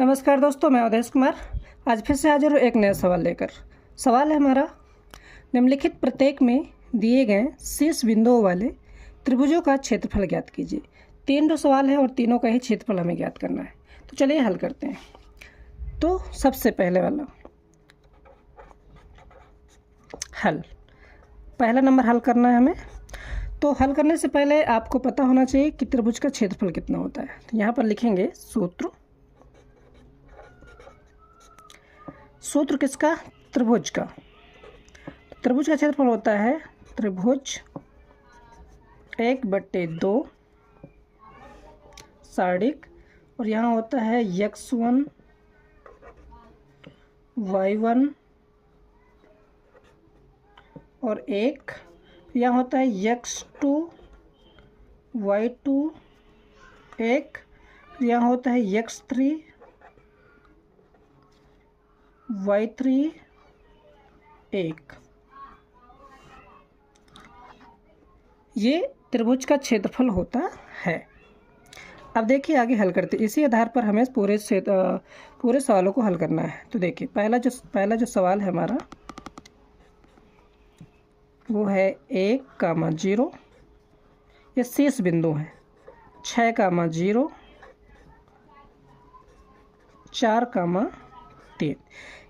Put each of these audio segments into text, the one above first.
नमस्कार दोस्तों, मैं अवधेश कुमार आज फिर से हाजिर हूँ एक नया सवाल लेकर। सवाल है हमारा, निम्नलिखित प्रत्येक में दिए गए शीर्ष बिंदुओं वाले त्रिभुजों का क्षेत्रफल ज्ञात कीजिए। 3 सवाल है और तीनों का ही क्षेत्रफल हमें ज्ञात करना है। तो चलिए हल करते हैं। तो सबसे पहले वाला हल, पहला नंबर हल करना है हमें। तो हल करने से पहले आपको पता होना चाहिए कि त्रिभुज का क्षेत्रफल कितना होता है। तो यहाँ पर लिखेंगे सूत्र किसका? त्रिभुज का। त्रिभुज का क्षेत्रफल होता है त्रिभुज 1/2 सार्डिक, और यहाँ होता है x1 y1 और 1, यहाँ होता है x2 y2 1, यहाँ होता है x3 y3 1। ये त्रिभुज का क्षेत्रफल होता है। अब देखिए आगे हल करते, इसी आधार पर हमें पूरे सवालों को हल करना है। तो देखिए पहला जो सवाल है हमारा वो है 1,0, ये शीर्ष बिंदु है। 6,0, 4,3,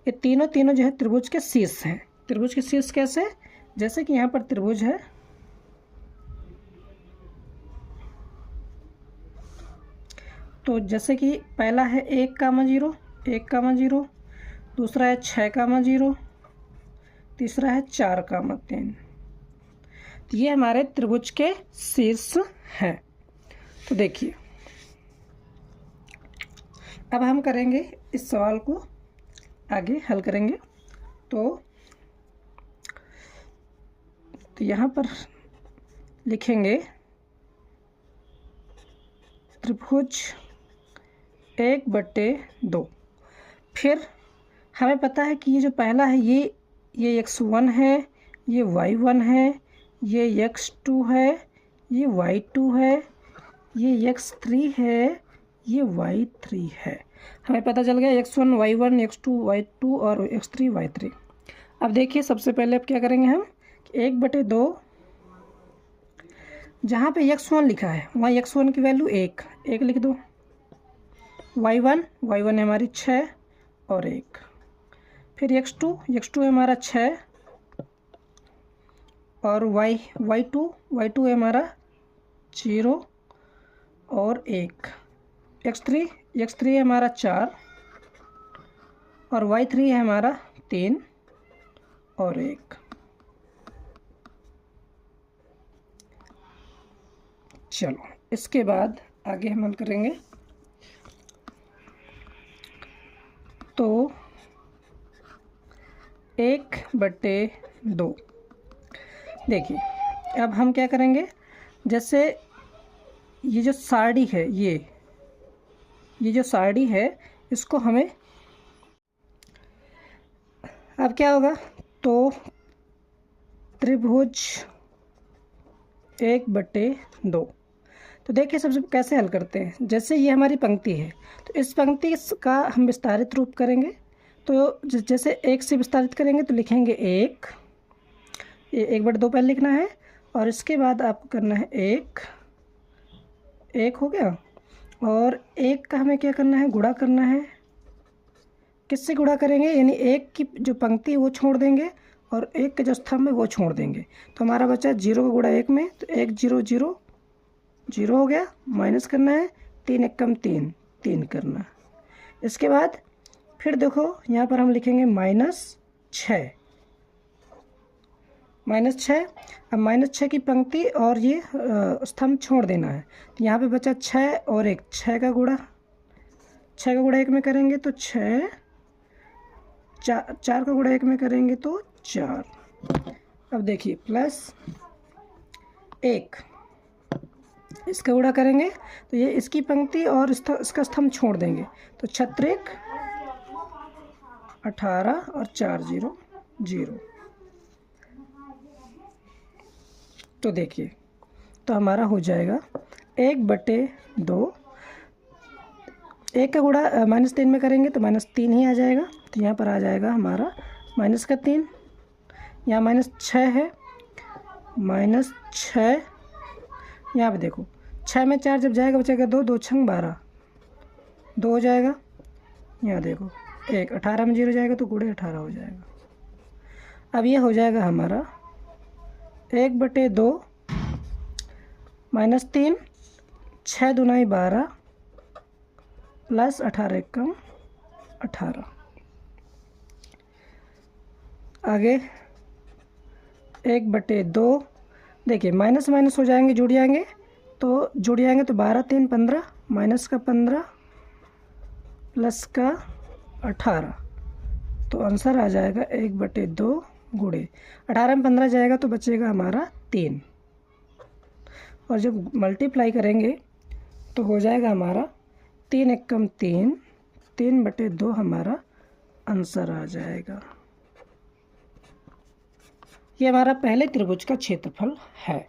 ये तीनों जो है त्रिभुज के शीर्ष हैं। त्रिभुज के शीर्ष कैसे? जैसे कि यहाँ पर त्रिभुज है, तो जैसे कि पहला है 1,0, दूसरा है 6,0, तीसरा है 4,3। तो ये हमारे त्रिभुज के शीर्ष हैं। तो देखिए अब हम करेंगे इस सवाल को आगे हल करेंगे। तो यहाँ पर लिखेंगे त्रिभुज 1/2। फिर हमें पता है कि ये जो पहला है ये x1 है, ये y1 है, ये x2 है, ये y2 है, ये x3 है, ये y3 है। हमें पता चल गया x1 y1 x2 y2 और x3 y3। अब देखिए सबसे पहले अब क्या करेंगे हम, 1/2 जहाँ पे x1 लिखा है वहाँ x1 की वैल्यू 1 लिख दो। y1 है हमारी 6 और 1। फिर x2 है हमारा 6 और y2 है हमारा 0 और 1। x3 है हमारा 4 और y3 है हमारा 3 और 1। चलो इसके बाद आगे हम हल करेंगे। तो 1/2 देखिए अब हम क्या करेंगे, जैसे ये जो सारणी है ये जो सारणी है इसको हमें, अब क्या होगा, तो त्रिभुज 1/2। तो देखिए सबसे कैसे हल करते हैं। जैसे ये हमारी पंक्ति है तो इस पंक्ति का हम विस्तारित रूप करेंगे। तो जैसे 1 से विस्तारित करेंगे तो लिखेंगे 1, ये 1/2 पहले लिखना है और इसके बाद आपको करना है 1 हो गया। और 1 का हमें क्या करना है, गुणा करना है। किससे गुणा करेंगे, यानी 1 की जो पंक्ति है वो छोड़ देंगे और 1 के जो स्तंभ है वो छोड़ देंगे। तो हमारा बचा 0 का गुणा 1 में, तो 1 0 0 0 हो गया। माइनस करना है, 3 एकम 3 करना। इसके बाद फिर देखो यहाँ पर हम लिखेंगे -6। अब -6 की पंक्ति और ये स्तंभ छोड़ देना है। तो यहाँ पे बचा 6 और 1, 6 का गुणा 1 में करेंगे तो 6, 4 का गुणा 1 में करेंगे तो 4। अब देखिए +1, इसका गुणा करेंगे तो ये इसकी पंक्ति और इसका स्तंभ छोड़ देंगे। तो 6 18 और 4 0 0। तो देखिए तो हमारा हो जाएगा 1/2 1 का गुणा -3 में करेंगे तो -3 ही आ जाएगा। तो यहाँ पर आ जाएगा हमारा -3। यहाँ -6 है, -6। यहाँ पे देखो 6 में 4 जब जाएगा बचेगा 2, 2 छंग 12, 2 हो जाएगा। यहाँ देखो 1, 18 में 0 जाएगा तो गुणे 18 हो जाएगा। अब ये हो जाएगा हमारा 1/2 -3, 6 दूनाई 12 प्लस 18 एकम 18। आगे 1/2, देखिए माइनस माइनस हो जाएंगे, जुड़ जाएंगे तो 12 3 15, माइनस का 15 प्लस का 18, तो आंसर आ जाएगा 1/2 गुणे 18 में 15 जाएगा तो बचेगा हमारा 3। और जब मल्टीप्लाई करेंगे तो हो जाएगा हमारा 3 एकम 3, 3/2 हमारा आंसर आ जाएगा। ये हमारा पहले त्रिभुज का क्षेत्रफल है।